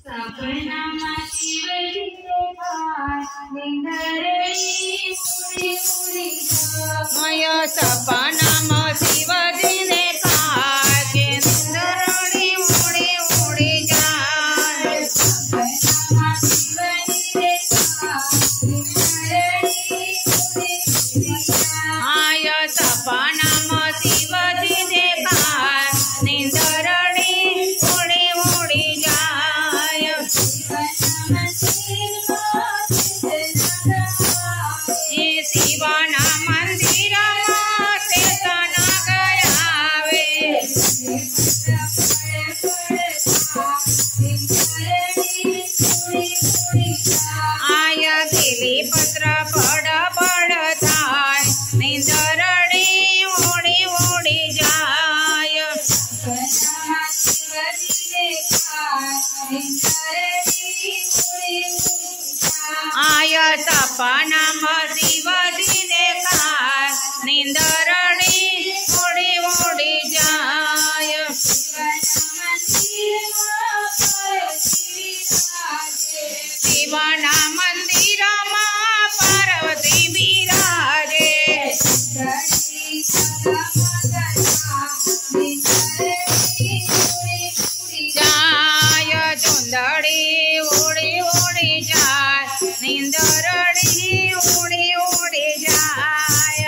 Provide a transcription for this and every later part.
सपनामा शिवजी देखाय निंदरडी उडी उडी जाय माया सपनामा शिवजी देखाय के निंदरडी उडी उडी जाय सपनामा शिवजी देखाय निंदरडी उडी उडी जाय माया सपनामा शिवजी देखाय निंदरडी उडी उडी जाय सपनामा शिवजी ये शिवना मंदिरमा चेतन गयावे आय गेली पत्र पड पड थाय निंदरडी उडी उडी जाय आय सपनामा शिवजी देखाय निंदरडी उडी उडी जाय शिवना मंदिरमा पार्वती विराजे जाय चुंदडी उडी उडी जाय निंदरडी उडी उडी जाय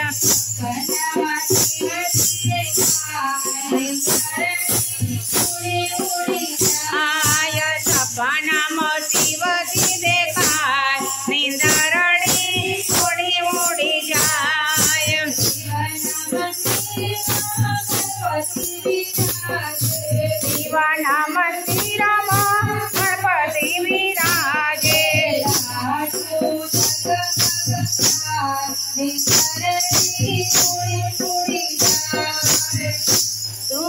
आय सपनामा शिवजी देखाय निंदरडी उडी उडी जाय शिवना मंदिरमा गणपती विराजे तू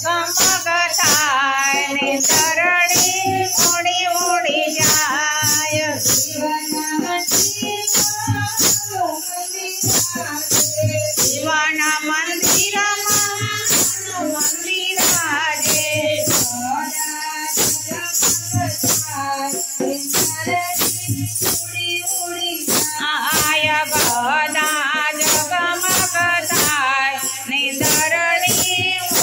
गमगताय निंदरडी उडी उडी जाय शिवना मंदिरमा मंदिराजे आय गदा जगमगताय निंदरडी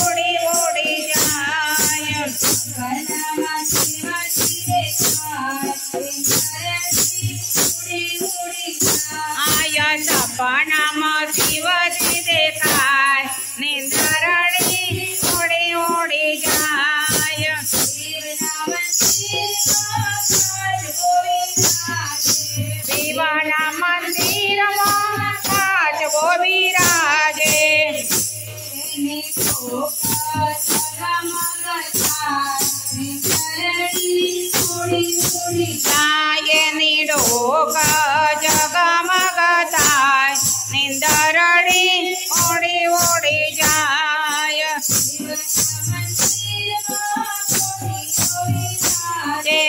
उडी उडी जाय आय सपनामा शिवजी देखाय निंदरडी उडी उडी जाय शिवना मंदिरमा पाचवो विराजे जाय निडोक जगमगताय निंदरडी उडी उडी जाय जे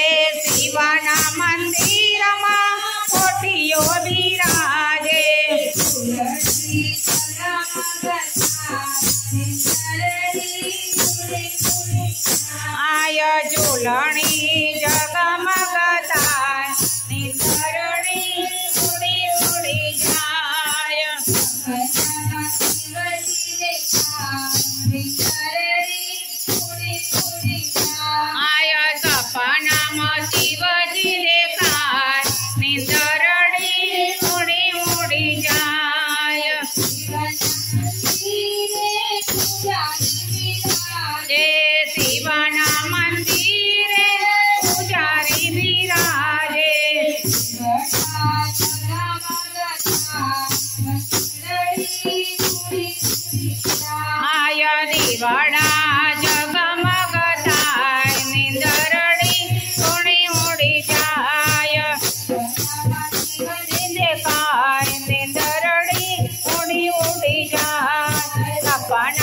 शिवना मंदिरमा कोठियो विराजे आय झूलणी जगमगताय निंदरडी उडी उडी जाय आय सपनामा शिवजी देखाय निंदरडी उडी उडी जाय जे शिवना मंदिरे पुजारी विराजे आय दिवाळा जगमगताय निंदरडी उडी उडी जाय देखाय निंदरडी उडी उडी जाय सपना